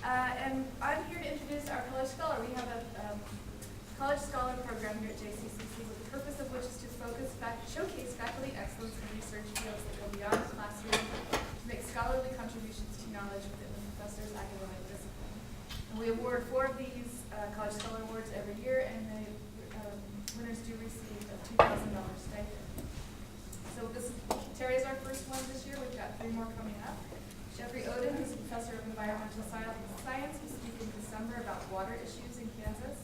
And I'm here to introduce our College Scholar. We have a College Scholar program here at JCCC with the purpose of which is to showcase faculty excellence in research fields that go beyond the classroom to make scholarly contributions to knowledge within the professor's academic discipline. And we award 4 of these College Scholar Awards every year, and the winners do receive a $2,000 stipend. So Terri is our first one this year. We've got 3 more coming up. Jeffrey Oden, who's a professor of environmental science, will speak in December about water issues in Kansas.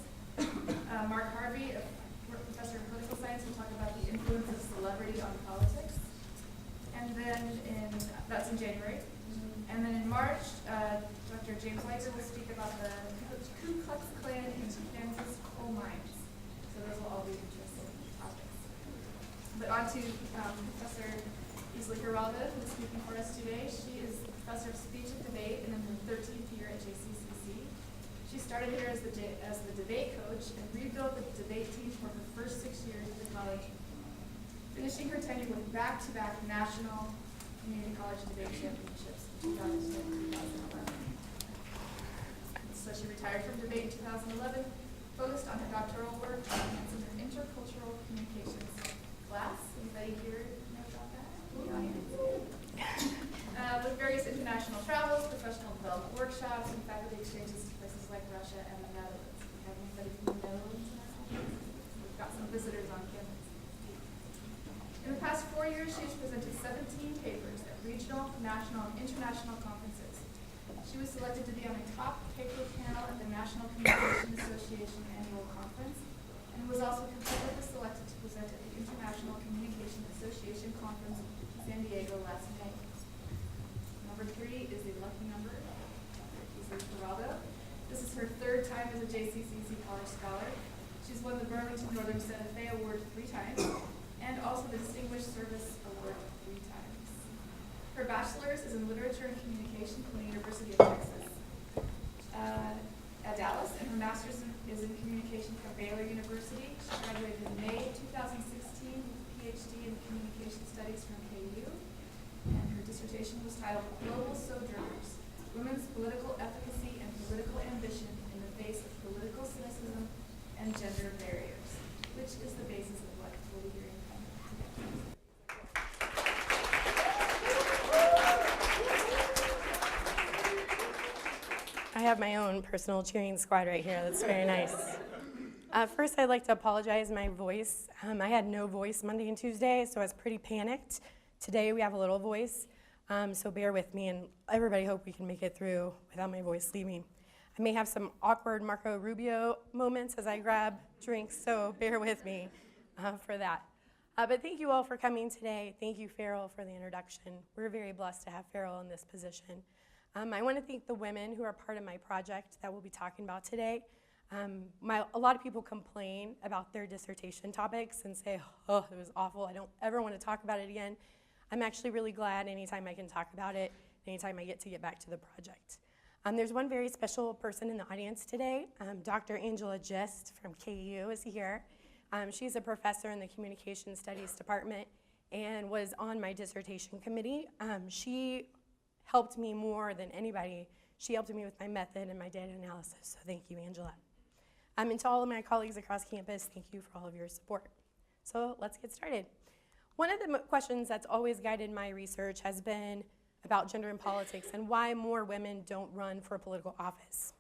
Mark Harvey, a professor of political science, will talk about the influence of celebrity on politics. And then that's in January. And then in March, Dr. James Weiser will speak about the Ku Klux Klan in Kansas coal mines. So those will all be interesting topics. But on to Professor Easley-Giraldo, who is speaking for us today. She is professor of speech and debate and in her 13th year at JCCC. She started here as the debate coach and rebuilt the debate team for her first 6 years at the college, finishing her tenure with back-to-back national community college debate championships in 2010 and 2011. So she retired from debate in 2011, focused on her doctoral work and some intercultural communications class. Anybody here know about that in the audience? With various international travels, professional development workshops, and faculty exchanges to places like Russia and the Netherlands. We have anybody from the Netherlands in our audience? We've got some visitors on campus. In the past 4 years, she has presented 17 papers at regional, national, and international conferences. She was selected to be on a top paper panel at the National Communication Association Annual Conference, and was also competitively selected to present at the International Communication Association Conference in San Diego last May. Number 3 is the lucky number, Dr. Easley-Giraldo. This is her 3rd time as a JCCC College Scholar. She's won the Burlington Northern Santa Fe Award 3 times, and also the Distinguished Service Award 3 times. Her bachelor's is in Literature and Communication from the University of Texas at Dallas, and her master's is in Communication from Baylor University. She graduated in May 2016 with a PhD in Communication Studies from KU. And her dissertation was titled Global Sojourners, Women's Political Efficacy and Political Ambition in the Face of Political Cynicism and Gender Barriers, which is the basis of what we'll be hearing from today. I have my own personal cheering squad right here. That's very nice. First, I'd like to apologize my voice. I had no voice Monday and Tuesday, so I was pretty panicked. Today we have a little voice, so bear with me, and everybody hope we can make it through without my voice leaving. I may have some awkward Marco Rubio moments as I grab drinks, so bear with me for that. But thank you all for coming today. Thank you, Farrell, for the introduction. We're very blessed to have Farrell in this position. I want to thank the women who are part of my project that we'll be talking about today. A lot of people complain about their dissertation topics and say, oh, it was awful. I don't ever want to talk about it again. I'm actually really glad anytime I can talk about it, anytime I get back to the project. There's one very special person in the audience today. Dr. Angela Gist from KU is here. She's a professor in the Communication Studies Department and was on my dissertation committee. She helped me more than anybody. She helped me with my method and my data analysis, so thank you, Angela. And to all of my colleagues across campus, thank you for all of your support. So let's get started. One of the questions that's always guided my research has been about gender and politics and why more women don't run for a political office.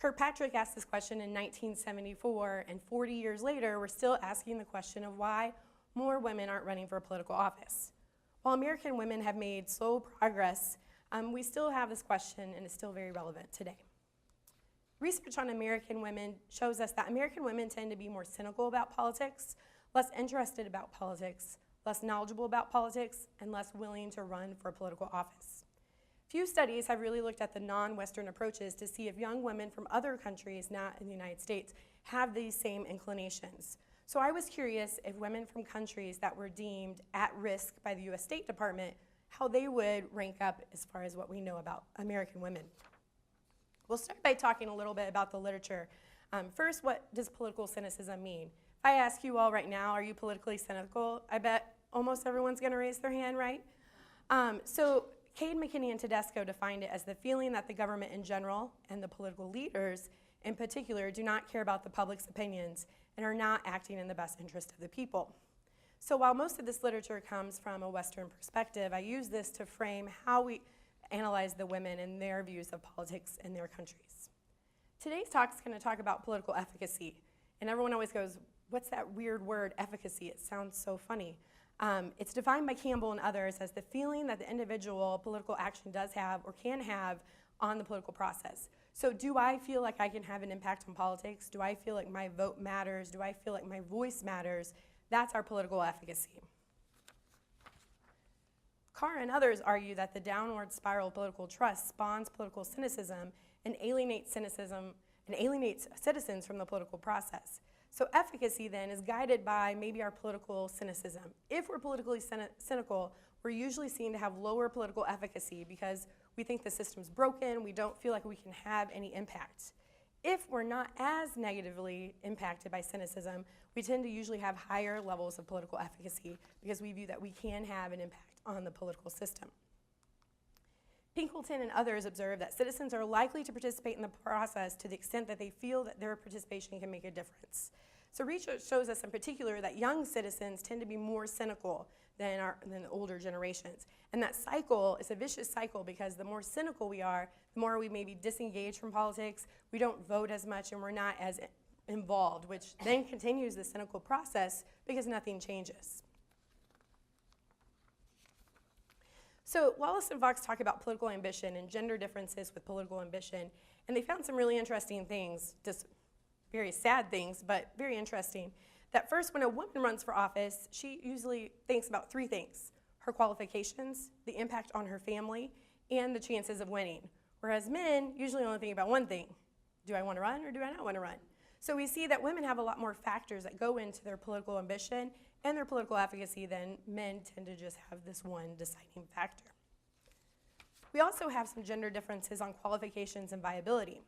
Kirkpatrick asked this question in 1974, and 40 years later, we're still asking the question of why more women aren't running for a political office. While American women have made slow progress, we still have this question, and it's still very relevant today. Research on American women shows us that American women tend to be more cynical about politics, less interested about politics, less knowledgeable about politics, and less willing to run for a political office. Few studies have really looked at the non-Western approaches to see if young women from other countries, not in the United States, have these same inclinations. So I was curious if women from countries that were deemed at risk by the US State Department, how they would rank up as far as what we know about American women. We'll start by talking a little bit about the literature. First, what does political cynicism mean? If I ask you all right now, are you politically cynical? I bet almost everyone's gonna raise their hand, right? So Cade, McKinney, and Tedesco defined it as the feeling that the government in general and the political leaders in particular do not care about the public's opinions and are not acting in the best interest of the people. So while most of this literature comes from a Western perspective, I use this to frame how we analyze the women and their views of politics in their countries. Today's talk is going to talk about political efficacy. And everyone always goes, what's that weird word, efficacy? It sounds so funny. It's defined by Campbell and others as the feeling that the individual political action does have or can have on the political process. So do I feel like I can have an impact on politics? Do I feel like my vote matters? Do I feel like my voice matters? That's our political efficacy. Carr and others argue that the downward spiral of political trust spawns political cynicism and alienates citizens from the political process. So efficacy then is guided by maybe our political cynicism. If we're politically cynical, we're usually seen to have lower political efficacy because we think the system's broken, we don't feel like we can have any impact. If we're not as negatively impacted by cynicism, we tend to usually have higher levels of political efficacy because we view that we can have an impact on the political system. Pinkleton and others observe that citizens are likely to participate in the process to the extent that they feel that their participation can make a difference. So research shows us in particular that young citizens tend to be more cynical than the older generations. And that cycle is a vicious cycle because the more cynical we are, the more we may be disengaged from politics, we don't vote as much, and we're not as involved, which then continues the cynical process because nothing changes. So Wallace and Fox talk about political ambition and gender differences with political ambition, and they found some really interesting things, just very sad things, but very interesting. That first, when a woman runs for office, she usually thinks about three things: her qualifications, the impact on her family, and the chances of winning. Whereas men usually only think about one thing: do I want to run or do I not want to run? So we see that women have a lot more factors that go into their political ambition and their political efficacy than men tend to just have this one deciding factor. We also have some gender differences on qualifications and viability.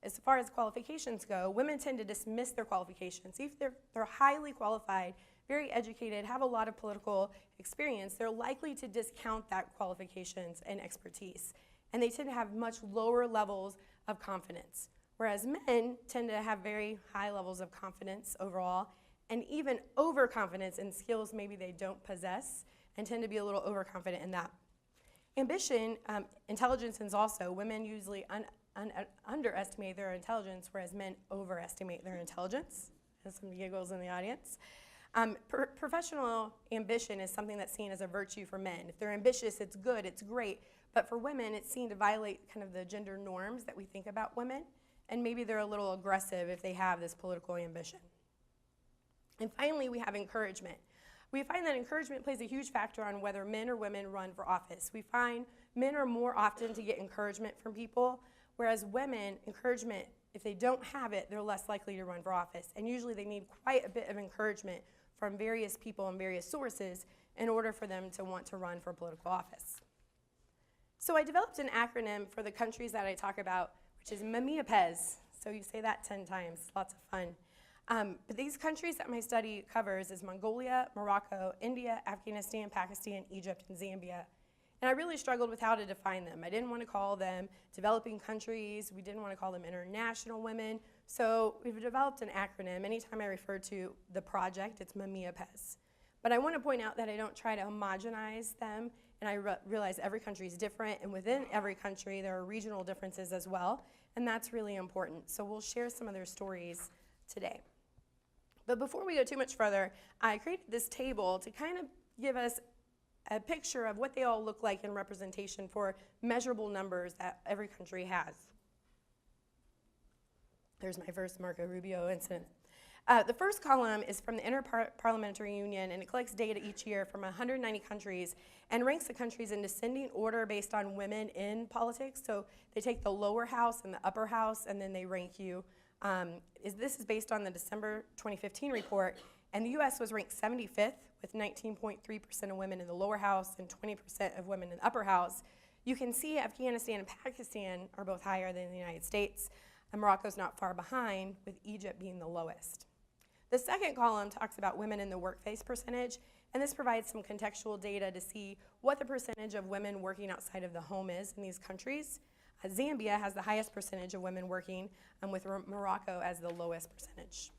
As far as qualifications go, women tend to dismiss their qualifications. If they're highly qualified, very educated, have a lot of political experience, they're likely to discount that qualifications and expertise. And they tend to have much lower levels of confidence. Whereas men tend to have very high levels of confidence overall, and even overconfidence in skills maybe they don't possess, and tend to be a little overconfident in that. Ambition, intelligence is also, women usually underestimate their intelligence, whereas men overestimate their intelligence. There's some giggles in the audience. Professional ambition is something that's seen as a virtue for men. If they're ambitious, it's good, it's great. But for women, it's seen to violate kind of the gender norms that we think about women. And maybe they're a little aggressive if they have this political ambition. And finally, we have encouragement. We find that encouragement plays a huge factor on whether men or women run for office. We find men are more often to get encouragement from people, whereas women, encouragement, if they don't have it, they're less likely to run for office. And usually they need quite a bit of encouragement from various people and various sources in order for them to want to run for political office. So I developed an acronym for the countries that I talk about, which is MMEAPES. So you say that 10 times, lots of fun. But these countries that my study covers is Mongolia, Morocco, India, Afghanistan, Pakistan, Egypt, and Zambia. And I really struggled with how to define them. I didn't want to call them developing countries. We didn't want to call them international women. So we've developed an acronym. Anytime I refer to the project, it's MMEAPES. But I want to point out that I don't try to homogenize them, and I realize every country is different, and within every country there are regional differences as well, and that's really important. So we'll share some of their stories today. But before we go too much further, I created this table to kind of give us a picture of what they all look like in representation for measurable numbers that every country has. There's my first Marco Rubio incident. The first column is from the Interparliamentary Union, and it collects data each year from 190 countries and ranks the countries in descending order based on women in politics. So they take the lower house and the upper house, and then they rank you. This is based on the December 2015 report, and the U.S. was ranked 75th with 19.3% of women in the lower house and 20% of women in the upper house. You can see Afghanistan and Pakistan are both higher than the United States, and Morocco's not far behind, with Egypt being the lowest. The second column talks about women in the workplace percentage, And this provides some contextual data to see what the percentage of women working outside of the home is in these countries. Zambia has the highest percentage of women working, with Morocco as the lowest percentage.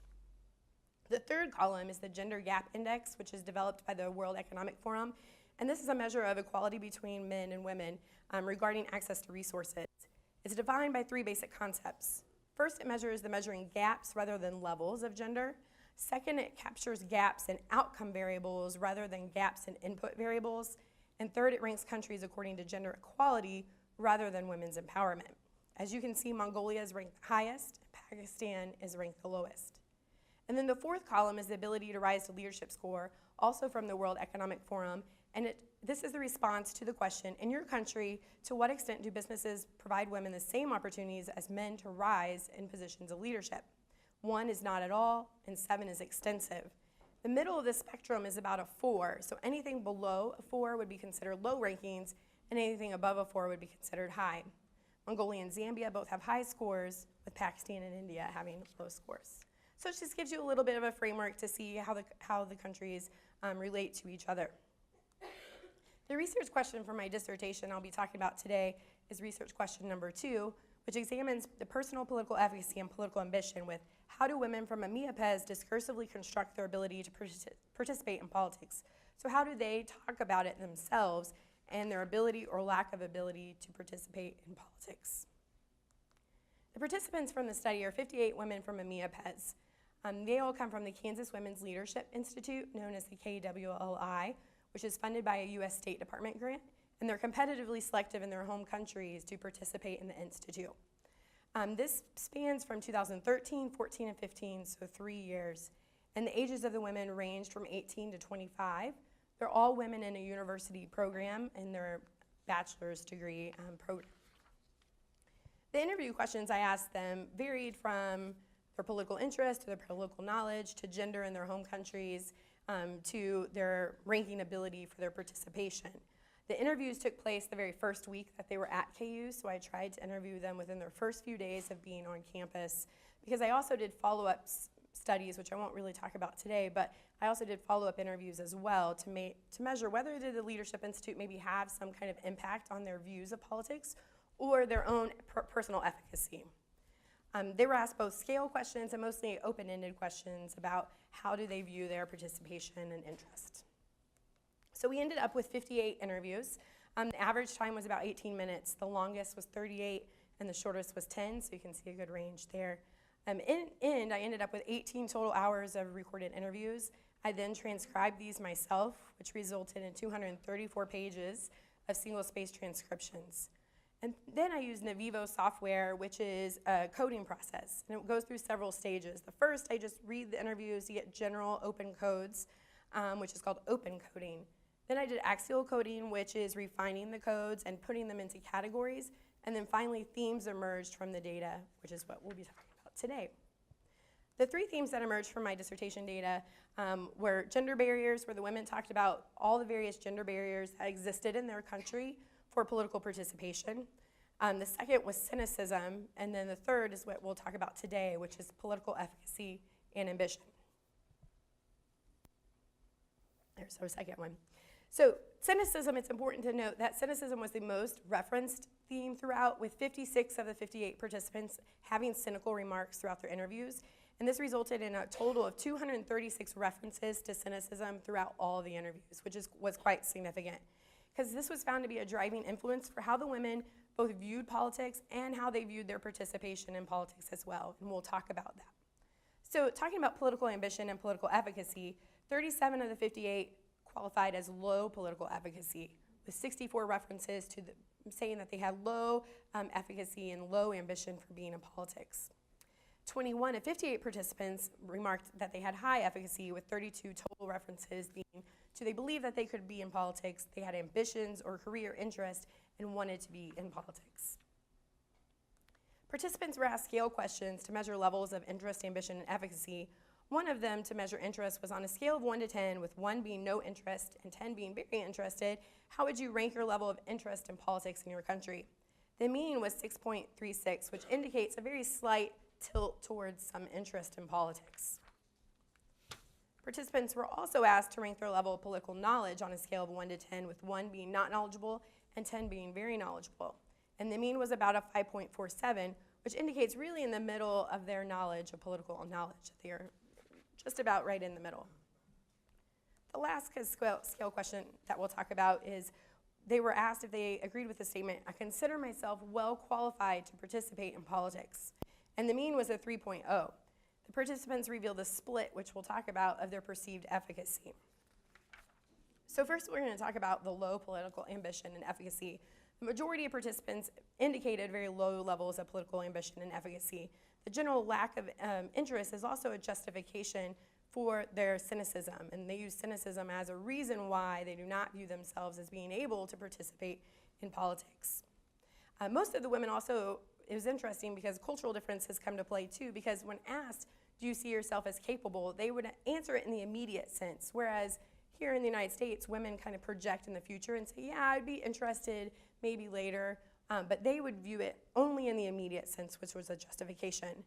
The third column is the Gender Gap Index, which is developed by the World Economic Forum. And this is a measure of equality between men and women regarding access to resources. It's defined by three basic concepts. First, it measures the measuring gaps rather than levels of gender. Second, it captures gaps in outcome variables rather than gaps in input variables. And third, it ranks countries according to gender equality rather than women's empowerment. As you can see, Mongolia is ranked the highest, and Pakistan is ranked the lowest. And then the fourth column is the ability to rise to leadership score, also from the World Economic Forum. And this is the response to the question, in your country, to what extent do businesses provide women the same opportunities as men to rise in positions of leadership? 1 is not at all, and 7 is extensive. The middle of the spectrum is about a 4, so anything below a 4 would be considered low rankings, and anything above a 4 would be considered high. Mongolia and Zambia both have high scores, with Pakistan and India having low scores. So it just gives you a little bit of a framework to see how the countries relate to each other. The research question for my dissertation I'll be talking about today is research question number 2, which examines the personal political efficacy and political ambition with how do women from EMEA-PES discursively construct their ability to participate in politics. So how do they talk about it themselves and their ability or lack of ability to participate in politics? The participants from the study are 58 women from EMEA-PES. They all come from the Kansas Women's Leadership Institute, known as the KWLI, which is funded by a U.S. State Department grant, and they're competitively selective in their home countries to participate in the institute. This spans from 2013, 14, and 15, so 3 years. And the ages of the women ranged from 18 to 25. They're all women in a university program in their bachelor's degree program. The interview questions I asked them varied from their political interest to their political knowledge to gender in their home countries to their ranking ability for their participation. The interviews took place the very first week that they were at KU, so I tried to interview them within their first few days of being on campus, because I also did follow-up studies, which I won't really talk about today, but I also did follow-up interviews as well to measure whether did the Leadership Institute maybe have some kind of impact on their views of politics or their own personal efficacy. They were asked both scale questions and mostly open-ended questions about how do they view their participation and interest. So we ended up with 58 interviews. The average time was about 18 minutes. The longest was 38, and the shortest was 10, so you can see a good range there. In end, I ended up with 18 total hours of recorded interviews. I then transcribed these myself, which resulted in 234 pages of single-space transcriptions. And then I used Navivo software, which is a coding process, and it goes through several stages. The first, I just read the interviews to get general open codes, which is called open coding. Then I did axial coding, which is refining the codes and putting them into categories. And then finally, themes emerged from the data, which is what we'll be talking about today. The 3 themes that emerged from my dissertation data were gender barriers, where the women talked about all the various gender barriers that existed in their country for political participation. The second was cynicism, and then the third is what we'll talk about today, which is political efficacy and ambition. There's our second one. So cynicism, it's important to note that cynicism was the most referenced theme throughout, with 56 of the 58 participants having cynical remarks throughout their interviews. And this resulted in a total of 236 references to cynicism throughout all of the interviews, which was quite significant, because this was found to be a driving influence for how the women both viewed politics and how they viewed their participation in politics as well, and we'll talk about that. So talking about political ambition and political efficacy, 37 of the 58 qualified as low political efficacy, with 64 references to saying that they had low efficacy and low ambition for being in politics. 21 of 58 participants remarked that they had high efficacy, with 32 total references being to they believe that they could be in politics, they had ambitions or career interest, and wanted to be in politics. Participants were asked scale questions to measure levels of interest, ambition, and efficacy. One of them, to measure interest, was on a scale of 1 to 10, with 1 being no interest and 10 being very interested. How would you rank your level of interest in politics in your country? The mean was 6.36, which indicates a very slight tilt towards some interest in politics. Participants were also asked to rank their level of political knowledge on a scale of 1 to 10, with 1 being not knowledgeable and 10 being very knowledgeable. And the mean was about a 5.47, which indicates really in the middle of their knowledge of political knowledge. They are just about right in the middle. The last scale question that we'll talk about is they were asked if they agreed with the statement, "I consider myself well qualified to participate in politics." And the mean was a 3.0. The participants revealed a split, which we'll talk about, of their perceived efficacy. So first we're going to talk about the low political ambition and efficacy. The majority of participants indicated very low levels of political ambition and efficacy. The general lack of interest is also a justification for their cynicism, and they use cynicism as a reason why they do not view themselves as being able to participate in politics. Most of the women also, it was interesting because cultural differences come to play too, because when asked, do you see yourself as capable, they would answer it in the immediate sense, whereas here in the United States, women kind of project in the future and say, yeah, I'd be interested maybe later, but they would view it only in the immediate sense, which was a justification.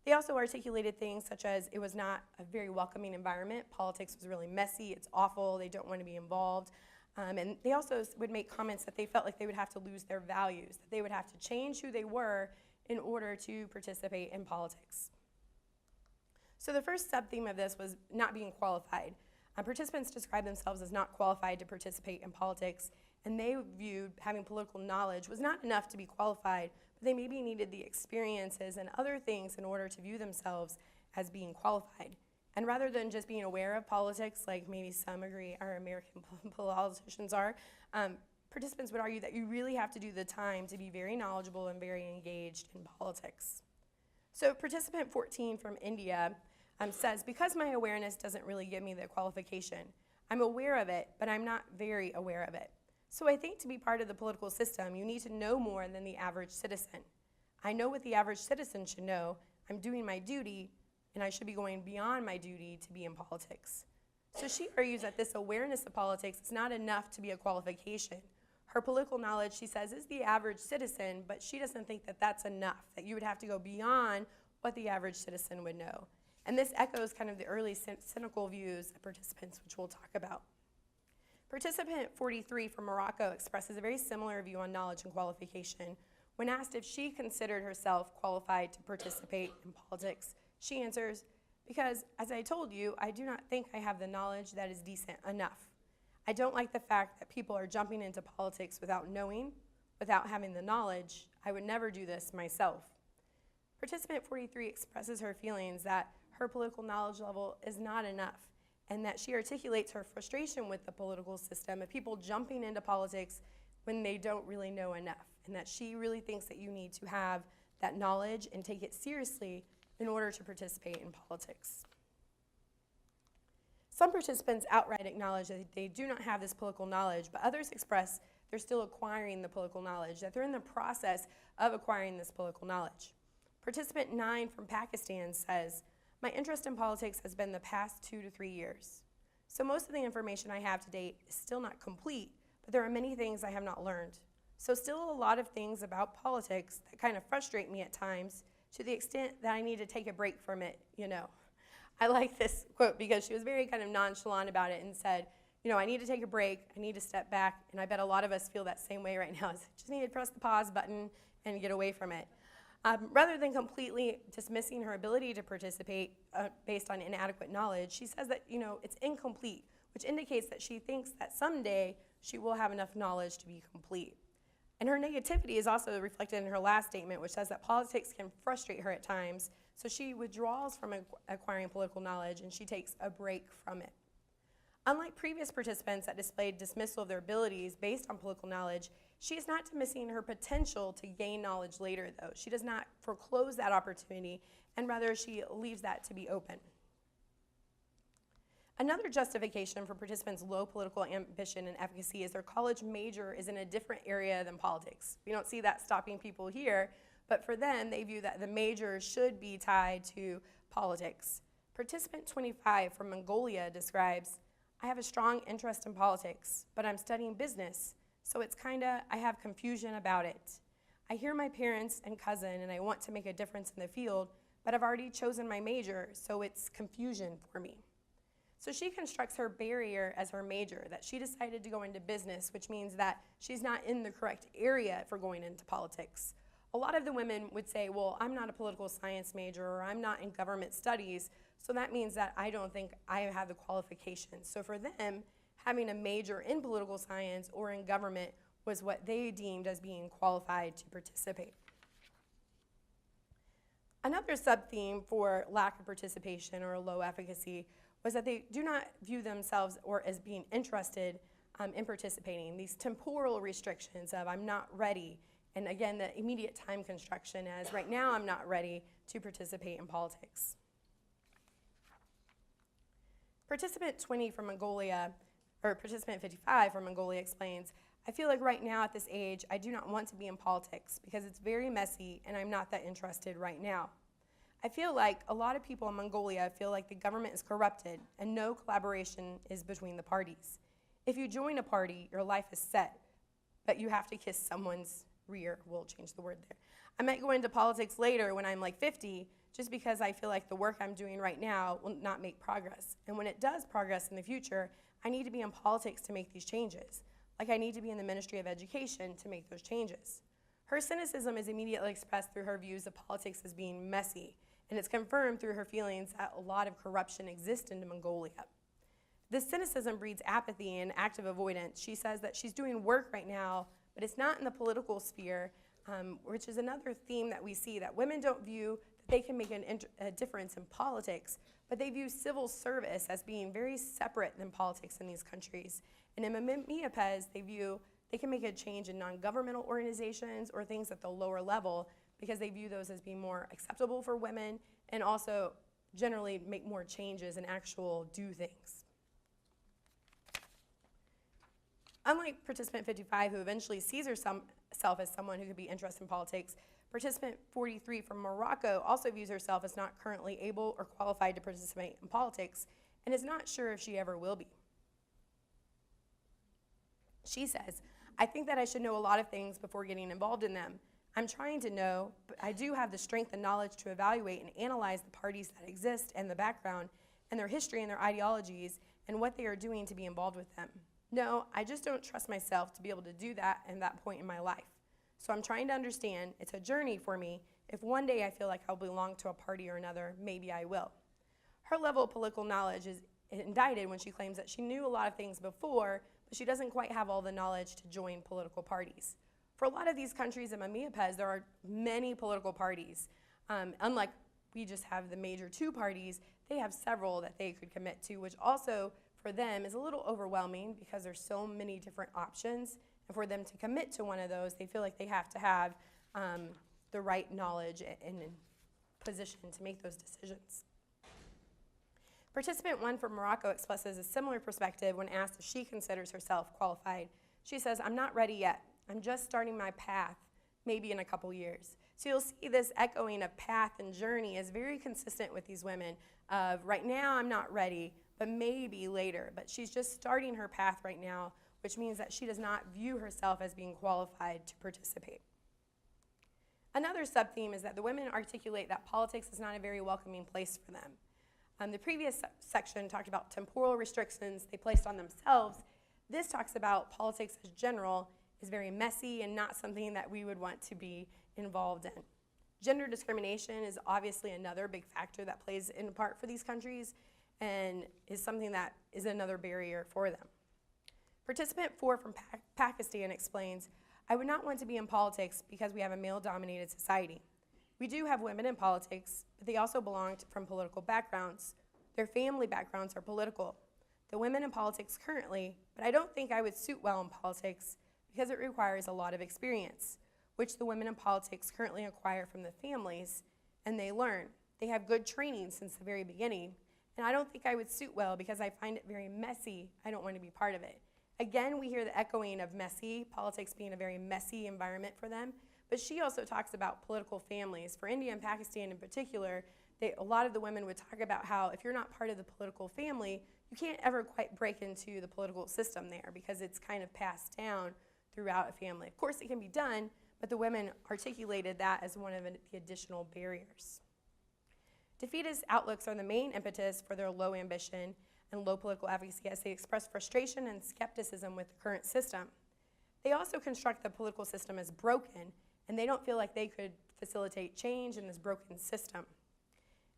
They also articulated things such as it was not a very welcoming environment, politics was really messy, it's awful, they don't want to be involved, and they also would make comments that they felt like they would have to lose their values, that they would have to change who they were in order to participate in politics. So the first sub-theme of this was not being qualified. Participants described themselves as not qualified to participate in politics, and they viewed having political knowledge was not enough to be qualified, but they maybe needed the experiences and other things in order to view themselves as being qualified. And rather than just being aware of politics, like maybe some agree our American politicians are, participants would argue that you really have to do the time to be very knowledgeable and very engaged in politics. So participant 14 from India says, because my awareness doesn't really give me the qualification, I'm aware of it, but I'm not very aware of it. So I think to be part of the political system, you need to know more than the average citizen. I know what the average citizen should know. I'm doing my duty, and I should be going beyond my duty to be in politics. So she argues that this awareness of politics is not enough to be a qualification. Her political knowledge, she says, is the average citizen, but she doesn't think that that's enough, that you would have to go beyond what the average citizen would know. And this echoes kind of the early cynical views of participants, which we'll talk about. Participant 43 from Morocco expresses a very similar view on knowledge and qualification. When asked if she considered herself qualified to participate in politics, she answers, because as I told you, I do not think I have the knowledge that is decent enough. I don't like the fact that people are jumping into politics without knowing, without having the knowledge. I would never do this myself. Participant 43 expresses her feelings that her political knowledge level is not enough, and that she articulates her frustration with the political system of people jumping into politics when they don't really know enough, and that she really thinks that you need to have that knowledge and take it seriously in order to participate in politics. Some participants outright acknowledge that they do not have this political knowledge, but others express they're still acquiring the political knowledge, that they're in the process of acquiring this political knowledge. Participant 9 from Pakistan says, my interest in politics has been the past 2 to 3 years. So most of the information I have to date is still not complete, but there are many things I have not learned. So still a lot of things about politics that kind of frustrate me at times to the extent that I need to take a break from it, you know. I like this quote because she was very kind of nonchalant about it and said, you know, I need to take a break, I need to step back, and I bet a lot of us feel that same way right now. Just need to press the pause button and get away from it. Rather than completely dismissing her ability to participate based on inadequate knowledge, she says that, you know, it's incomplete, which indicates that she thinks that someday she will have enough knowledge to be complete. And her negativity is also reflected in her last statement, which says that politics can frustrate her at times, so she withdraws from acquiring political knowledge and she takes a break from it. Unlike previous participants that displayed dismissal of their abilities based on political knowledge, she is not dismissing her potential to gain knowledge later, though. She does not foreclose that opportunity, and rather she leaves that to be open. Another justification for participants' low political ambition and efficacy is their college major is in a different area than politics. We don't see that stopping people here, but for them, they view that the major should be tied to politics. Participant 25 from Mongolia describes, I have a strong interest in politics, but I'm studying business, so it's kinda, I have confusion about it. I hear my parents and cousin, and I want to make a difference in the field, but I've already chosen my major, so it's confusion for me. So she constructs her barrier as her major, that she decided to go into business, which means that she's not in the correct area for going into politics. A lot of the women would say, well, I'm not a political science major, or I'm not in government studies, so that means that I don't think I have the qualifications. So for them, having a major in political science or in government was what they deemed as being qualified to participate. Another sub-theme for lack of participation or low efficacy was that they do not view themselves or as being interested in participating. These temporal restrictions of I'm not ready, and again, the immediate time construction as right now I'm not ready to participate in politics. Participant 20 from Mongolia, or participant 55 from Mongolia explains, I feel like right now at this age, I do not want to be in politics because it's very messy and I'm not that interested right now. I feel like a lot of people in Mongolia feel like the government is corrupted and no collaboration is between the parties. If you join a party, your life is set, but you have to kiss someone's rear. We'll change the word there. I might go into politics later when I'm like 50, just because I feel like the work I'm doing right now will not make progress. And when it does progress in the future, I need to be in politics to make these changes. Like I need to be in the Ministry of Education to make those changes. Her cynicism is immediately expressed through her views of politics as being messy, and it's confirmed through her feelings that a lot of corruption exists in Mongolia. This cynicism breeds apathy and active avoidance. She says that she's doing work right now, but it's not in the political sphere, which is another theme that we see, that women don't view that they can make a difference in politics, but they view civil service as being very separate than politics in these countries. And in Miapes, they view they can make a change in non-governmental organizations or things at the lower level because they view those as being more acceptable for women and also generally make more changes and actual do things. Unlike participant 55, who eventually sees herself as someone who could be interested in politics, participant 43 from Morocco also views herself as not currently able or qualified to participate in politics and is not sure if she ever will be. She says, I think that I should know a lot of things before getting involved in them. I'm trying to know, but I do have the strength and knowledge to evaluate and analyze the parties that exist and the background and their history and their ideologies and what they are doing to be involved with them. No, I just don't trust myself to be able to do that at that point in my life. So I'm trying to understand, it's a journey for me. If one day I feel like I'll belong to a party or another, maybe I will. Her level of political knowledge is indicted when she claims that she knew a lot of things before, but she doesn't quite have all the knowledge to join political parties. For a lot of these countries in Miapes, there are many political parties. Unlike we just have the major two parties, they have several that they could commit to, which also for them is a little overwhelming because there's so many different options. And for them to commit to one of those, they feel like they have to have the right knowledge and position to make those decisions. Participant 1 from Morocco expresses a similar perspective when asked if she considers herself qualified. She says, I'm not ready yet. I'm just starting my path, maybe in a couple years. So you'll see this echoing of path and journey is very consistent with these women of right now I'm not ready, but maybe later. But she's just starting her path right now, which means that she does not view herself as being qualified to participate. Another sub-theme is that the women articulate that politics is not a very welcoming place for them. The previous section talked about temporal restrictions they placed on themselves. This talks about politics as general is very messy and not something that we would want to be involved in. Gender discrimination is obviously another big factor that plays in part for these countries and is something that is another barrier for them. Participant 4 from Pakistan explains, I would not want to be in politics because we have a male-dominated society. We do have women in politics, but they also belong from political backgrounds. Their family backgrounds are political. The women in politics currently, but I don't think I would suit well in politics because it requires a lot of experience, which the women in politics currently acquire from the families, and they learn. They have good training since the very beginning, and I don't think I would suit well because I find it very messy. I don't want to be part of it. Again, we hear the echoing of messy, politics being a very messy environment for them, but she also talks about political families. For India and Pakistan in particular, a lot of the women would talk about how if you're not part of the political family, you can't ever quite break into the political system there because it's kind of passed down throughout a family. Of course, it can be done, but the women articulated that as one of the additional barriers. Defeatist outlooks are the main impetus for their low ambition, and low political advocacy as they express frustration and skepticism with the current system. They also construct the political system as broken, and they don't feel like they could facilitate change in this broken system.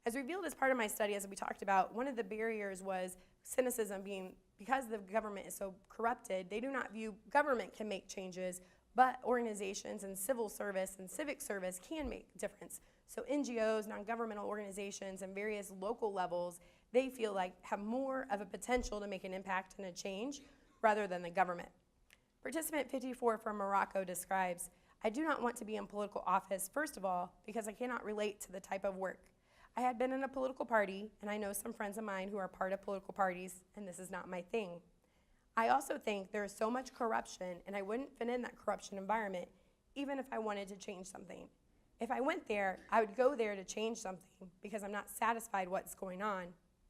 As revealed as part of my study, as we talked about, one of the barriers was cynicism, being because the government is so corrupted, they do not view government can make changes, but organizations and civil service and civic service can make a difference. So NGOs, non-governmental organizations, and various local levels, they feel like have more of a potential to make an impact and a change rather than the government. Participant 54 from Morocco describes, I do not want to be in political office, first of all, because I cannot relate to the type of work. I had been in a political party, and I know some friends of mine who are part of political parties, and this is not my thing. I also think there is so much corruption, and I wouldn't fit in that corruption environment, even if I wanted to change something. If I went there, I would go there to change something because I'm not satisfied what's going on,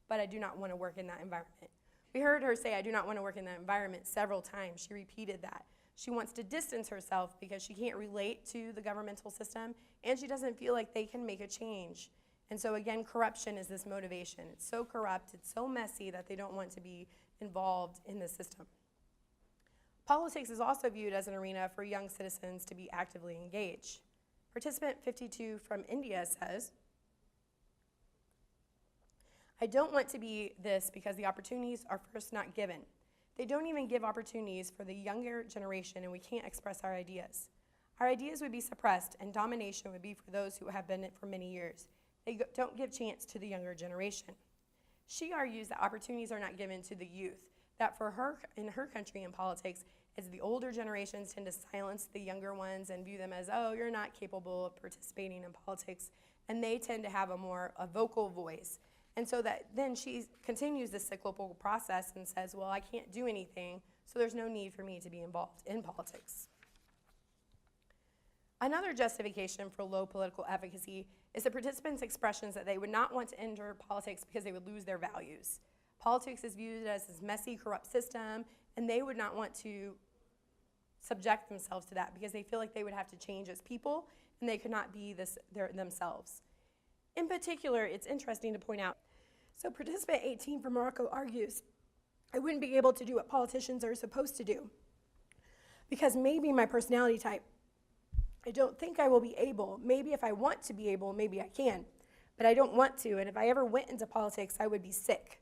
but I do not want to work in that environment. We heard her say, I do not want to work in that environment several times. She repeated that. She wants to distance herself because she can't relate to the governmental system, and she doesn't feel like they can make a change. And so again, corruption is this motivation. It's so corrupt, it's so messy that they don't want to be involved in the system. Politics is also viewed as an arena for young citizens to be actively engaged. Participant 52 from India says, I don't want to be this because the opportunities are first not given. They don't even give opportunities for the younger generation, and we can't express our ideas. Our ideas would be suppressed, and domination would be for those who have been it for many years. They don't give chance to the younger generation. She argues that opportunities are not given to the youth, that for her, in her country in politics, as the older generations tend to silence the younger ones and view them as, oh, you're not capable of participating in politics, and they tend to have a vocal voice. And so that then she continues this cyclical process and says, well, I can't do anything, so there's no need for me to be involved in politics. Another justification for low political advocacy is the participants' expressions that they would not want to enter politics because they would lose their values. Politics is viewed as this messy, corrupt system, and they would not want to subject themselves to that because they feel like they would have to change as people, and they could not be themselves. In particular, it's interesting to point out, so participant 18 from Morocco argues, I wouldn't be able to do what politicians are supposed to do because maybe my personality type, I don't think I will be able. Maybe if I want to be able, maybe I can, but I don't want to, and if I ever went into politics, I would be sick.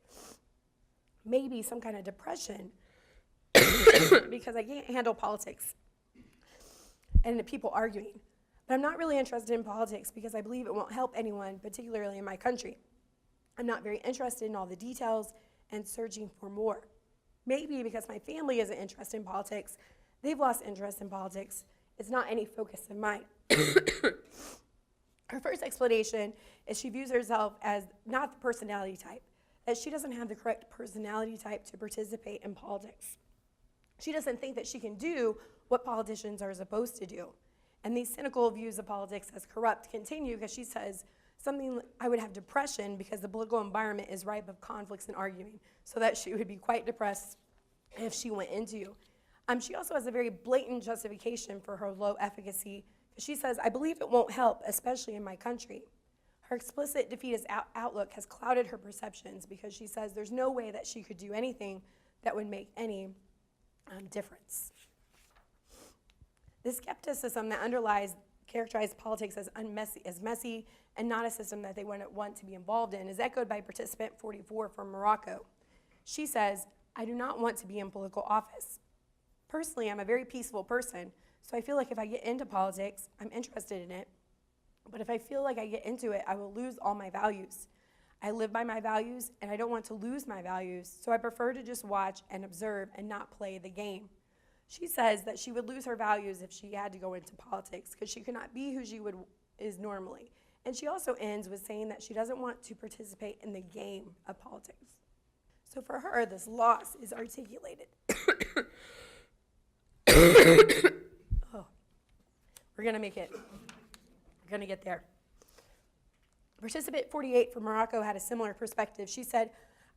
Maybe some kind of depression because I can't handle politics and the people arguing. But I'm not really interested in politics because I believe it won't help anyone, particularly in my country. I'm not very interested in all the details and searching for more. Maybe because my family isn't interested in politics, they've lost interest in politics. It's not any focus of mine. Her first explanation is she views herself as not the personality type, that she doesn't have the correct personality type to participate in politics. She doesn't think that she can do what politicians are supposed to do. And these cynical views of politics as corrupt continue because she says something like, I would have depression because the political environment is ripe of conflicts and arguing, so that she would be quite depressed if she went into. She also has a very blatant justification for her low efficacy. She says, I believe it won't help, especially in my country. Her explicit defeatist outlook has clouded her perceptions because she says there's no way that she could do anything that would make any difference. The skepticism that characterized politics as messy and not a system that they wouldn't want to be involved in is echoed by participant 44 from Morocco. She says, I do not want to be in political office. Personally, I'm a very peaceful person, so I feel like if I get into politics, I'm interested in it. But if I feel like I get into it, I will lose all my values. I live by my values, and I don't want to lose my values, so I prefer to just watch and observe and not play the game. She says that she would lose her values if she had to go into politics because she could not be who she is normally. And she also ends with saying that she doesn't want to participate in the game of politics. So for her, this loss is articulated. Oh, we're going to make it. We're going to get there. Participant 48 from Morocco had a similar perspective. She said,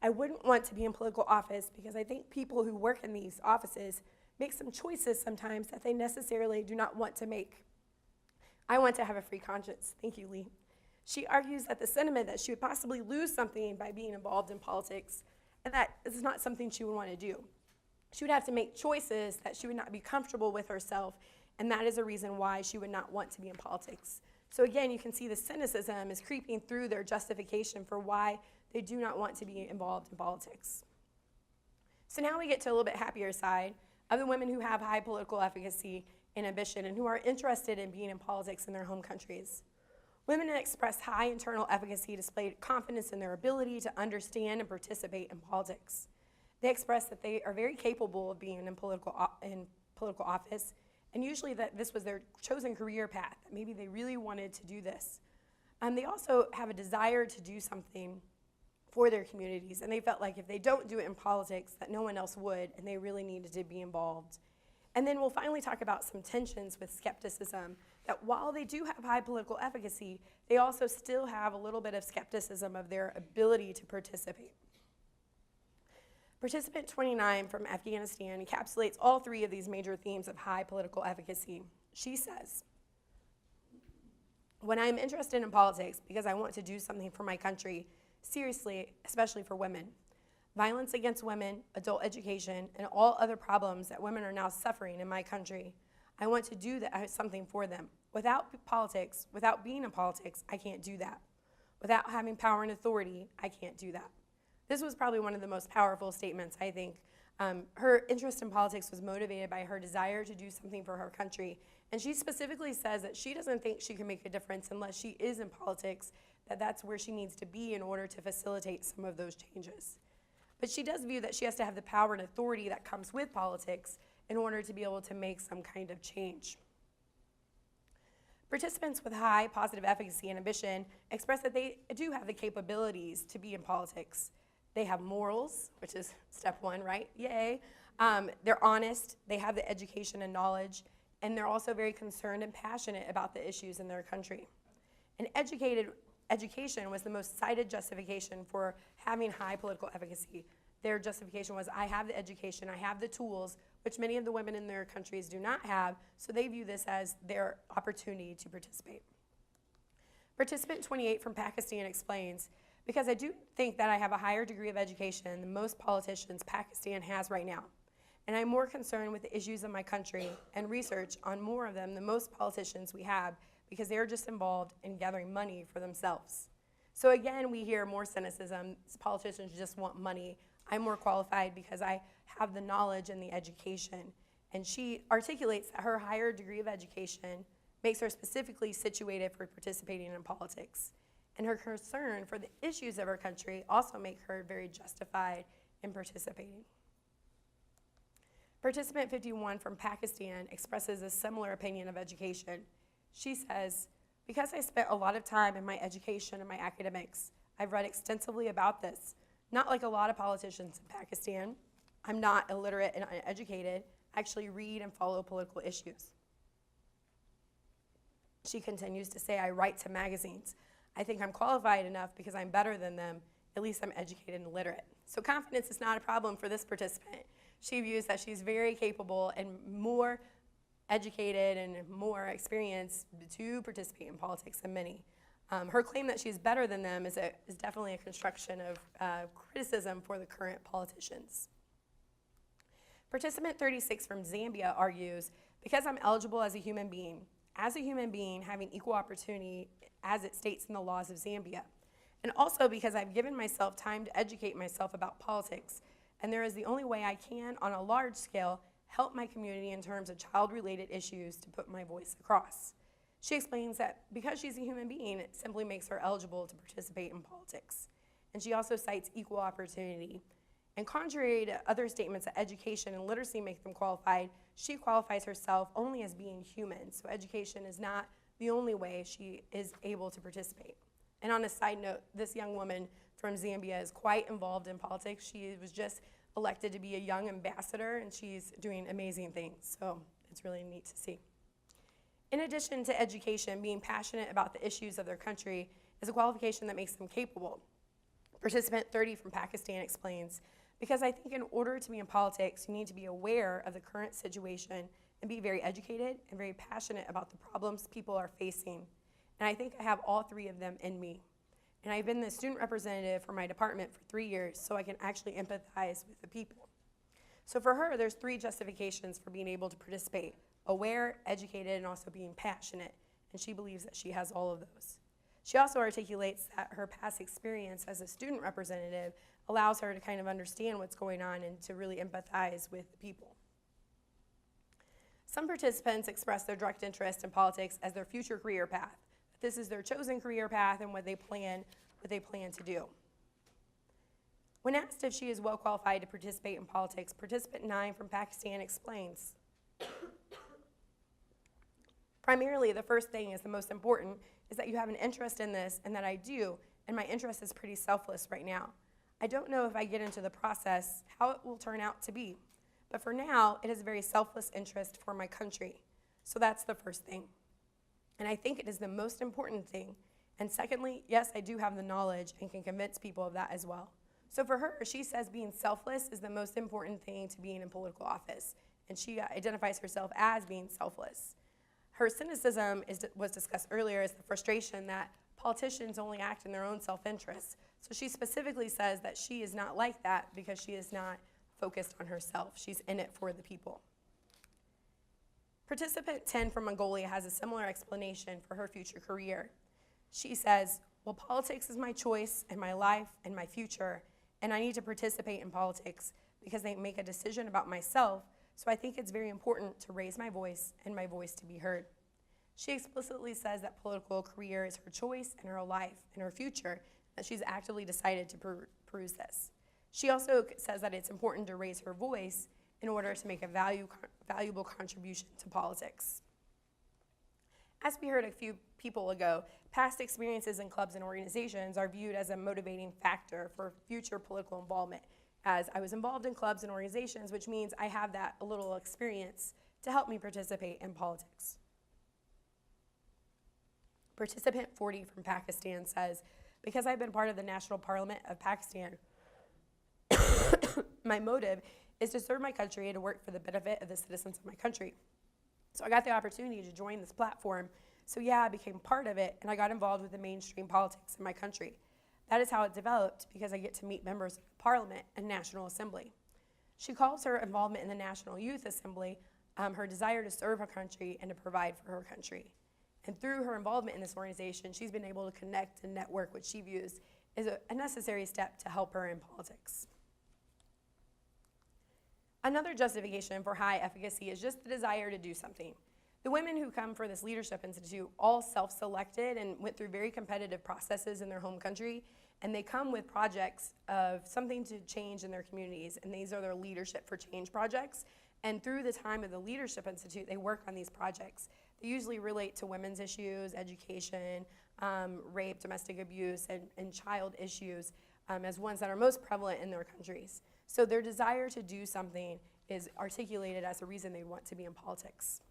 I wouldn't want to be in political office because I think people who work in these offices make some choices sometimes that they necessarily do not want to make. I want to have a free conscience. Thank you, Lee. She argues that the sentiment that she would possibly lose something by being involved in politics and that is not something she would want to do. She would have to make choices that she would not be comfortable with herself, and that is a reason why she would not want to be in politics. So again, you can see the cynicism is creeping through their justification for why they do not want to be involved in politics. So now we get to a little bit happier side of the women who have high political efficacy and ambition and who are interested in being in politics in their home countries. Women that express high internal efficacy displayed confidence in their ability to understand and participate in politics. They express that they are very capable of being in political office, and usually that this was their chosen career path, that maybe they really wanted to do this. They also have a desire to do something for their communities, and they felt like if they don't do it in politics, that no one else would, and they really needed to be involved. And then we'll finally talk about some tensions with skepticism, that while they do have high political efficacy, they also still have a little bit of skepticism of their ability to participate. Participant 29 from Afghanistan encapsulates all three of these major themes of high political efficacy. She says, "When I am interested in politics because I want to do something for my country, seriously, especially for women, violence against women, adult education, and all other problems that women are now suffering in my country, I want to do something for them. Without politics, without being in politics, I can't do that. Without having power and authority, I can't do that." This was probably one of the most powerful statements, I think. Her interest in politics was motivated by her desire to do something for her country. And she specifically says that she doesn't think she can make a difference unless she is in politics, that that's where she needs to be in order to facilitate some of those changes. But she does view that she has to have the power and authority that comes with politics in order to be able to make some kind of change. Participants with high positive efficacy and ambition express that they do have the capabilities to be in politics. They have morals, which is step one, right? Yay. They're honest, they have the education and knowledge, and they're also very concerned and passionate about the issues in their country. And education was the most cited justification for having high political efficacy. Their justification was, I have the education, I have the tools, which many of the women in their countries do not have, so they view this as their opportunity to participate. Participant 28 from Pakistan explains, "Because I do think that I have a higher degree of education than most politicians Pakistan has right now, and I'm more concerned with the issues of my country and research on more of them than most politicians we have, because they're just involved in gathering money for themselves." So again, we hear more cynicism. Politicians just want money. I'm more qualified because I have the knowledge and the education. And she articulates that her higher degree of education makes her specifically situated for participating in politics. And her concern for the issues of her country also make her very justified in participating. Participant 51 from Pakistan expresses a similar opinion of education. She says, "Because I spent a lot of time in my education and my academics, I've read extensively about this. Not like a lot of politicians in Pakistan. I'm not illiterate and uneducated. I actually read and follow political issues." She continues to say, "I write to magazines. I think I'm qualified enough because I'm better than them. At least I'm educated and literate." So confidence is not a problem for this participant. She views that she's very capable and more educated and more experienced to participate in politics than many. Her claim that she's better than them is definitely a construction of criticism for the current politicians. Participant 36 from Zambia argues, "Because I'm eligible as a human being having equal opportunity as it states in the laws of Zambia, and also because I've given myself time to educate myself about politics, and there is the only way I can, on a large scale, help my community in terms of child-related issues to put my voice across." She explains that because she's a human being, it simply makes her eligible to participate in politics. And she also cites equal opportunity. And contrary to other statements that education and literacy make them qualified, she qualifies herself only as being human. So education is not the only way she is able to participate. And on a side note, this young woman from Zambia is quite involved in politics. She was just elected to be a young ambassador, and she's doing amazing things. So it's really neat to see. In addition to education, being passionate about the issues of their country is a qualification that makes them capable. Participant 30 from Pakistan explains, "Because I think in order to be in politics, you need to be aware of the current situation and be very educated and very passionate about the problems people are facing. And I think I have all three of them in me. And I've been the student representative for my department for 3 years, so I can actually empathize with the people. So for her, there's 3 justifications for being able to participate: aware, educated, and also being passionate. And she believes that she has all of those. She also articulates that her past experience as a student representative allows her to kind of understand what's going on and to really empathize with the people. Some participants express their direct interest in politics as their future career path. This is their chosen career path and what they plan to do. When asked if she is well qualified to participate in politics, participant 9 from Pakistan explains, primarily, the first thing is the most important, is that you have an interest in this, and that I do, and my interest is pretty selfless right now. I don't know if I get into the process how it will turn out to be, but for now, it is a very selfless interest for my country. So that's the first thing. And I think it is the most important thing. And secondly, yes, I do have the knowledge and can convince people of that as well. So for her, she says being selfless is the most important thing to being in political office, and she identifies herself as being selfless. Her cynicism was discussed earlier as the frustration that politicians only act in their own self-interest. So she specifically says that she is not like that because she is not focused on herself. She's in it for the people. Participant 10 from Mongolia has a similar explanation for her future career. She says, well, politics is my choice and my life and my future, and I need to participate in politics because they make a decision about myself, so I think it's very important to raise my voice and my voice to be heard. She explicitly says that political career is her choice and her life and her future, that she's actively decided to pursue this. She also says that it's important to raise her voice in order to make a valuable contribution to politics. As we heard a few people ago, past experiences in clubs and organizations are viewed as a motivating factor for future political involvement, as I was involved in clubs and organizations, which means I have that little experience to help me participate in politics. Participant 40 from Pakistan says, because I've been part of the National Parliament of Pakistan, my motive is to serve my country and to work for the benefit of the citizens of my country. So I got the opportunity to join this platform. So yeah, I became part of it, and I got involved with the mainstream politics in my country. That is how it developed, because I get to meet members of Parliament and National Assembly. She calls her involvement in the National Youth Assembly her desire to serve her country and to provide for her country. And through her involvement in this organization, she's been able to connect and network, which she views as a necessary step to help her in politics. Another justification for high efficacy is just the desire to do something. The women who come for this Leadership Institute all self-selected and went through very competitive processes in their home country, and they come with projects of something to change in their communities, and these are their Leadership for Change projects. And through the time of the Leadership Institute, they work on these projects. They usually relate to women's issues, education, rape, domestic abuse, and child issues as ones that are most prevalent in their countries. So their desire to do something is articulated as a reason they want to be in politics.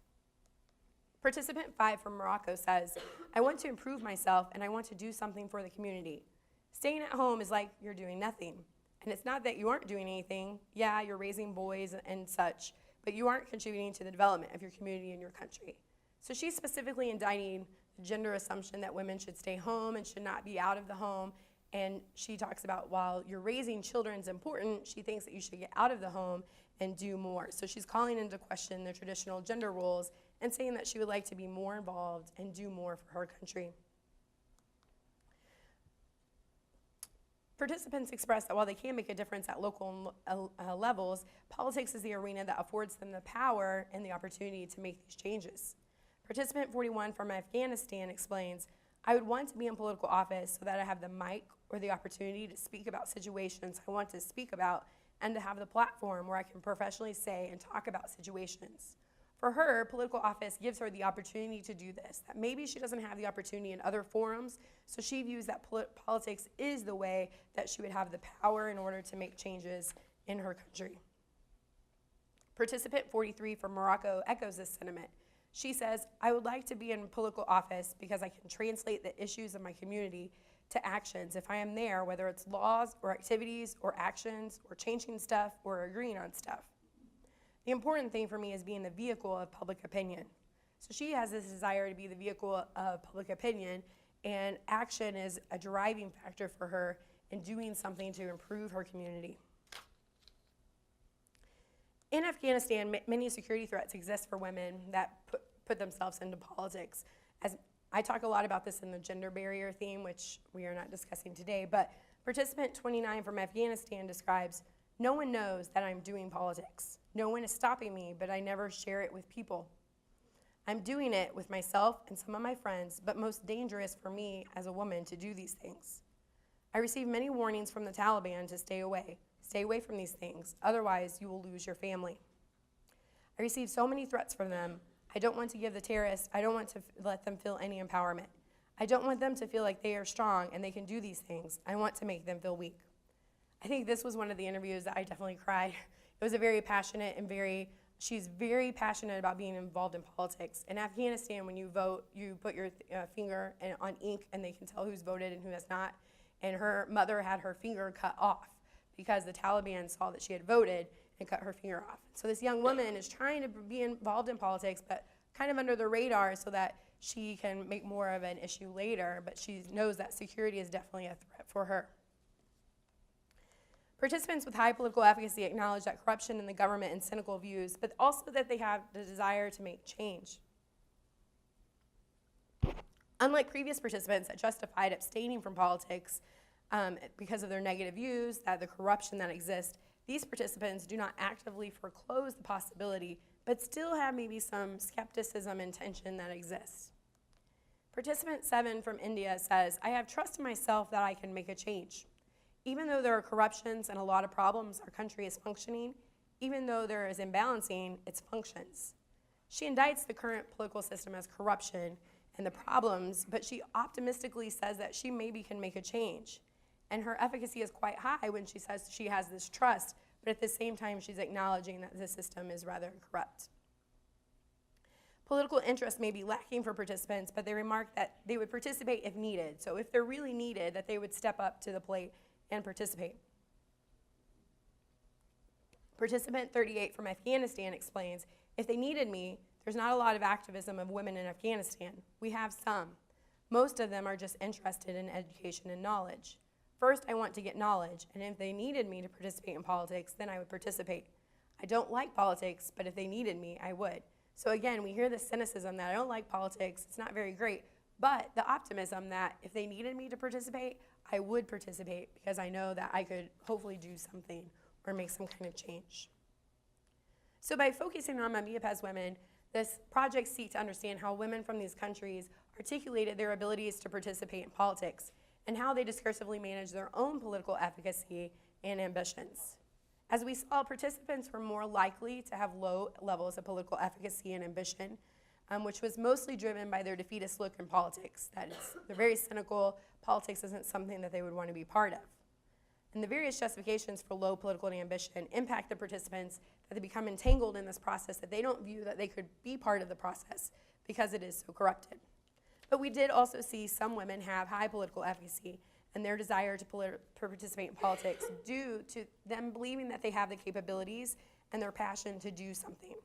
Participant 5 from Morocco says, I want to improve myself and I want to do something for the community. Staying at home is like you're doing nothing. And it's not that you aren't doing anything. Yeah, you're raising boys and such, but you aren't contributing to the development of your community and your country. So she's specifically indicting the gender assumption that women should stay home and should not be out of the home. And she talks about while you're raising children is important, she thinks that you should get out of the home and do more. So she's calling into question the traditional gender roles and saying that she would like to be more involved and do more for her country. Participants express that while they can make a difference at local levels, politics is the arena that affords them the power and the opportunity to make these changes. Participant 41 from Afghanistan explains, I would want to be in political office so that I have the mic or the opportunity to speak about situations I want to speak about and to have the platform where I can professionally say and talk about situations. For her, political office gives her the opportunity to do this, that maybe she doesn't have the opportunity in other forums, so she views that politics is the way that she would have the power in order to make changes in her country. Participant 43 from Morocco echoes this sentiment. She says, I would like to be in political office because I can translate the issues of my community to actions if I am there, whether it's laws or activities or actions or changing stuff or agreeing on stuff. The important thing for me is being the vehicle of public opinion. So she has this desire to be the vehicle of public opinion, and action is a driving factor for her in doing something to improve her community. In Afghanistan, many security threats exist for women that put themselves into politics. As I talk a lot about this in the gender barrier theme, which we are not discussing today, but participant 29 from Afghanistan describes, "No one knows that I'm doing politics. No one is stopping me, but I never share it with people. I'm doing it with myself and some of my friends, but most dangerous for me as a woman to do these things. I receive many warnings from the Taliban to stay away. Stay away from these things, otherwise you will lose your family. I receive so many threats from them. I don't want to give the terrorists, I don't want to let them feel any empowerment. I don't want them to feel like they are strong and they can do these things. I want to make them feel weak." I think this was one of the interviews that I definitely cried. It was a very passionate and she's very passionate about being involved in politics. In Afghanistan, when you vote, you put your finger on ink and they can tell who's voted and who has not. And her mother had her finger cut off because the Taliban saw that she had voted and cut her finger off. So this young woman is trying to be involved in politics, but kind of under the radar so that she can make more of an issue later, but she knows that security is definitely a threat for her. Participants with high political efficacy acknowledge that corruption in the government and cynical views, but also that they have the desire to make change. Unlike previous participants that justified abstaining from politics because of their negative views, the corruption that exists, these participants do not actively foreclose the possibility, but still have maybe some skepticism and tension that exists. Participant 7 from India says, "I have trust in myself that I can make a change. Even though there are corruptions and a lot of problems, our country is functioning. Even though there is imbalancing, it functions." She indicts the current political system as corruption and the problems, but she optimistically says that she maybe can make a change. And her efficacy is quite high when she says she has this trust, but at the same time she's acknowledging that the system is rather corrupt. Political interest may be lacking for participants, but they remark that they would participate if needed. So if they're really needed, that they would step up to the plate and participate. Participant 38 from Afghanistan explains, "If they needed me, there's not a lot of activism of women in Afghanistan. We have some. Most of them are just interested in education and knowledge. First, I want to get knowledge, and if they needed me to participate in politics, then I would participate. I don't like politics, but if they needed me, I would." So again, we hear this cynicism that I don't like politics, it's not very great, but the optimism that if they needed me to participate, I would participate because I know that I could hopefully do something or make some kind of change. So by focusing on Mamia women, this project seeks to understand how women from these countries articulated their abilities to participate in politics and how they discursively manage their own political efficacy and ambitions. As we saw, participants were more likely to have low levels of political efficacy and ambition, which was mostly driven by their defeatist look in politics. That is, they're very cynical. Politics isn't something that they would want to be part of. And the various justifications for low political ambition impact the participants that they become entangled in this process, that they don't view that they could be part of the process because it is so corrupted. But we did also see some women have high political efficacy and their desire to participate in politics due to them believing that they have the capabilities and their passion to do something.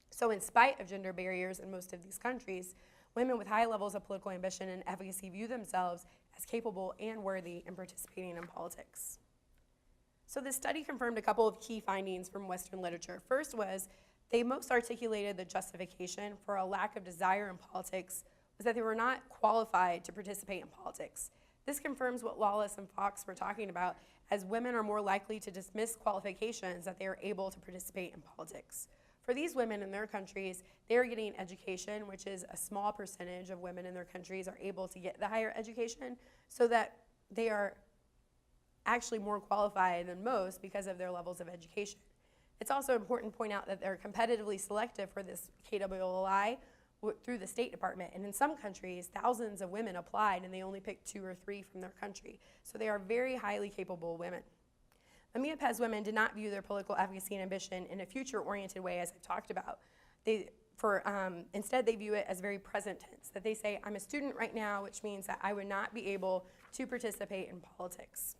So in spite of gender barriers in most of these countries, women with high levels of political ambition and efficacy view themselves as capable and worthy in participating in politics. So this study confirmed a couple of key findings from Western literature. First was they most articulated the justification for a lack of desire in politics was that they were not qualified to participate in politics. This confirms what Lawless and Fox were talking about, as women are more likely to dismiss qualifications that they are able to participate in politics. For these women in their countries, they are getting education, which is a small percentage of women in their countries are able to get the higher education, so that they are actually more qualified than most because of their levels of education. It's also important to point out that they're competitively selective for this KWLI through the State Department. And in some countries, thousands of women applied and they only picked 2 or 3 from their country. So they are very highly capable women. Mamia women did not view their political efficacy and ambition in a future-oriented way, as I've talked about. Instead, they view it as very present tense, that they say, I'm a student right now, which means that I would not be able to participate in politics.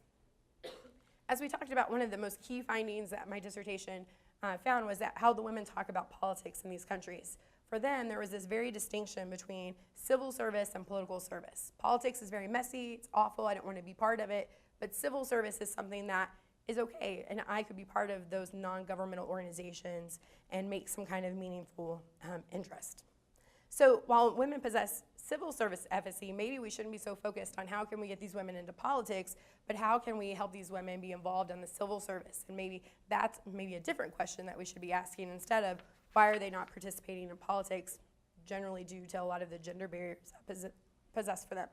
As we talked about, one of the most key findings that my dissertation found was that how the women talk about politics in these countries. for them, there was this very distinction between civil service and political service. Politics is very messy, it's awful, I don't want to be part of it, but civil service is something that is okay, and I could be part of those non-governmental organizations and make some kind of meaningful interest. So while women possess civil service efficacy, maybe we shouldn't be so focused on how can we get these women into politics, but how can we help these women be involved in the civil service? And maybe that's a different question that we should be asking instead of why are they not participating in politics, generally due to a lot of the gender barriers that possess for them.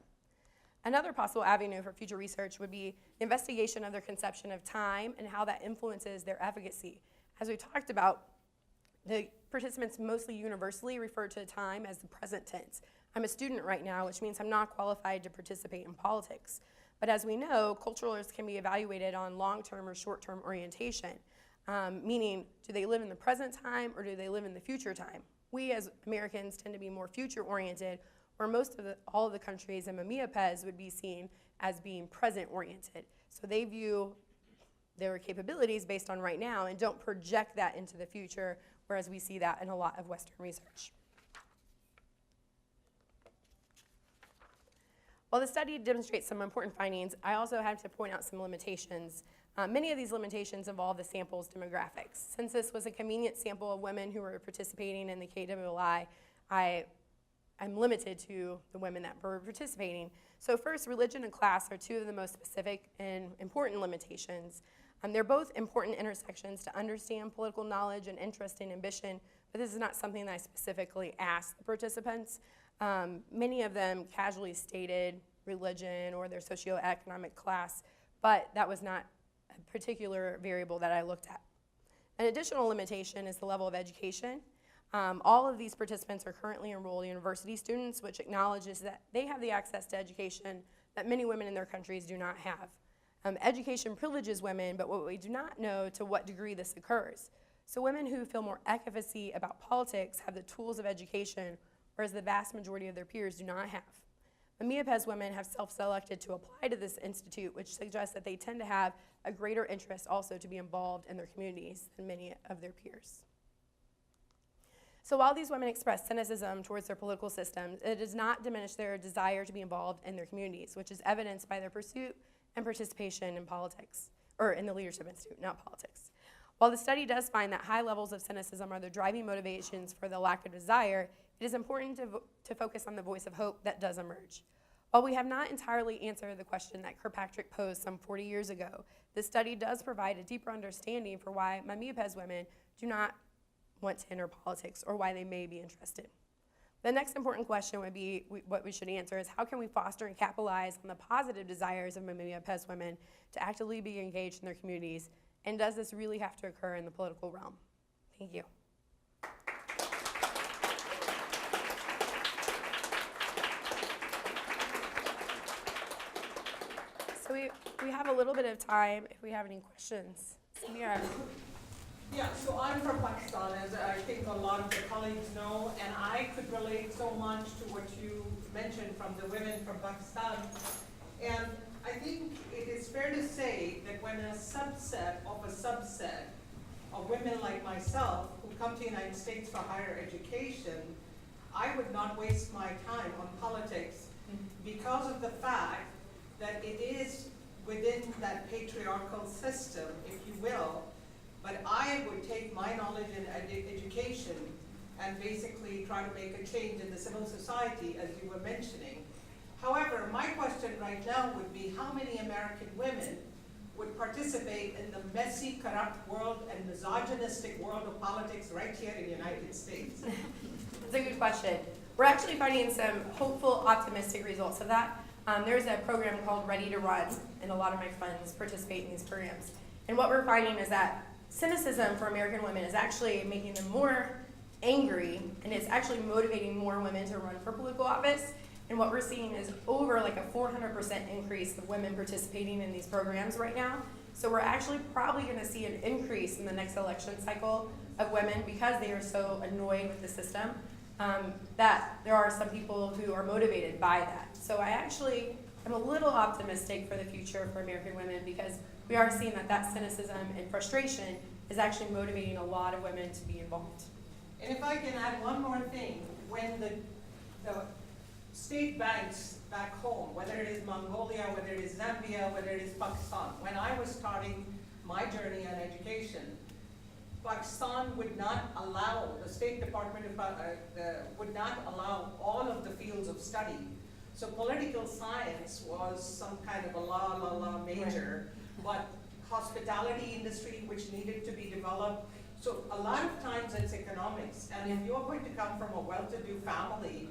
Another possible avenue for future research would be the investigation of their conception of time and how that influences their efficacy. As we talked about, the participants mostly universally refer to time as the present tense. I'm a student right now, which means I'm not qualified to participate in politics. But as we know, culturalists can be evaluated on long-term or short-term orientation, meaning do they live in the present time or do they live in the future time? We as Americans tend to be more future-oriented, where all of the countries in MMEAPES would be seen as being present-oriented. So they view their capabilities based on right now and don't project that into the future, whereas we see that in a lot of Western research. While the study demonstrates some important findings, I also had to point out some limitations. Many of these limitations involve the sample's demographics. Since this was a convenient sample of women who were participating in the KWLI, I'm limited to the women that were participating. So first, religion and class are two of the most specific and important limitations. They're both important intersections to understand political knowledge and interest and ambition, but this is not something that I specifically asked the participants. Many of them casually stated religion or their socioeconomic class, but that was not a particular variable that I looked at. An additional limitation is the level of education. All of these participants are currently enrolled university students, which acknowledges that they have the access to education that many women in their countries do not have. Education privileges women, but what we do not know to what degree this occurs. So women who feel more efficacy about politics have the tools of education, whereas the vast majority of their peers do not have. MMEAPES women have self-selected to apply to this institute, which suggests that they tend to have a greater interest also to be involved in their communities than many of their peers. So while these women express cynicism towards their political systems, it does not diminish their desire to be involved in their communities, which is evidenced by their pursuit and participation in politics, or in the Leadership Institute, not politics. While the study does find that high levels of cynicism are the driving motivations for the lack of desire, it is important to focus on the voice of hope that does emerge. While we have not entirely answered the question that Kirkpatrick posed some 40 years ago, this study does provide a deeper understanding for why MMEAPES women do not want to enter politics or why they may be interested. The next important question would be what we should answer is how can we foster and capitalize on the positive desires of MMEAPES women to actively be engaged in their communities, and does this really have to occur in the political realm? Thank you. So we have a little bit of time if we have any questions. Samira. Yeah, so I'm from Pakistan, as I think a lot of the colleagues know, and I could relate so much to what you mentioned from the women from Pakistan. And I think it is fair to say that when a subset of women like myself who come to the United States for higher education, I would not waste my time on politics because of the fact that it is within that patriarchal system, if you will. But I would take my knowledge in education and basically try to make a change in the civil society, as you were mentioning. However, my question right now would be how many American women would participate in the messy, corrupt world and misogynistic world of politics right here in the United States? That's a good question. We're actually finding some hopeful, optimistic results of that. There's a program called Ready to Run, and a lot of my friends participate in these programs. And what we're finding is that cynicism for American women is actually making them more angry, and it's actually motivating more women to run for political office. And what we're seeing is over like a 400% increase of women participating in these programs right now. So we're actually probably going to see an increase in the next election cycle of women because they are so annoyed with the system that there are some people who are motivated by that. So I actually am a little optimistic for the future for American women because we are seeing that cynicism and frustration is actually motivating a lot of women to be involved. And if I can add one more thing, when the state banks back home, whether it is Mongolia, whether it is Zambia, whether it is Pakistan, when I was starting my journey on education, Pakistan would not allow, the State Department would not allow all of the fields of study. So political science was some kind of a la major, but hospitality industry which needed to be developed. So a lot of times it's economics, and if you're going to come from a well-to-do family,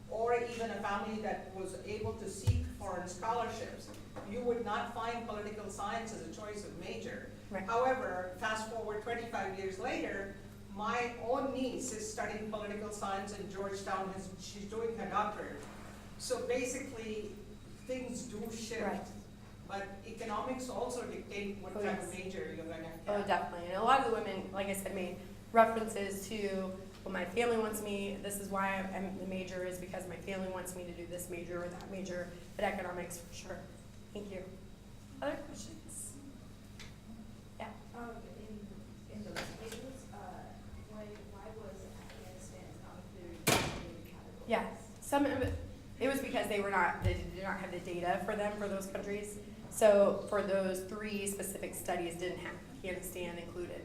or even a family that was able to seek foreign scholarships, you would not find political science as a choice of major. Right. However, fast forward 25 years later, my own niece is studying political science in Georgetown. She's doing her doctorate. So basically, things do shift. Right. But economics also dictate what type of major you're going to Oh, have. definitely. And a lot of the women, like I said, made references to, well, my family wants me, this is why I'm the major, is because my family wants me to do this major or that major, but economics for sure. Thank you. Other questions? Yeah. In those tables, why was Afghanistan not included in the category? Yeah. Some of it was because they did not have the data for them for those countries. So for those 3 specific studies, didn't have Afghanistan included.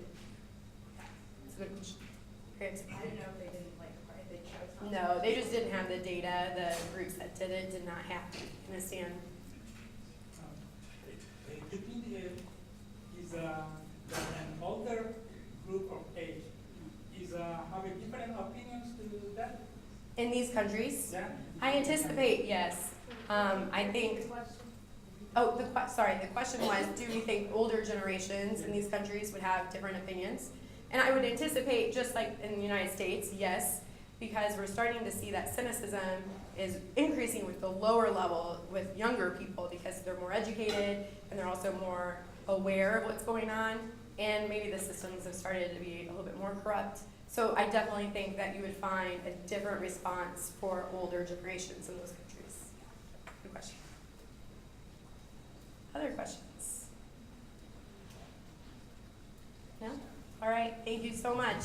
That's a good question. Great. I didn't know if they didn't if they chose not. No, they just didn't have the data. The groups that did it did not have Afghanistan. Between is an older group of age is have a different opinions to that? In these countries, Yeah. I anticipate yes. I think. Oh, the question was, do you think older generations in these countries would have different opinions? And I would anticipate, just like in the United States, yes, because we're starting to see that cynicism is increasing with the lower level, with younger people, because they're more educated and they're also more aware of what's going on, and maybe the systems have started to be a little bit more corrupt. So I definitely think that you would find a different response for older generations in those countries. Good question. Other questions? No? All right, thank you so much.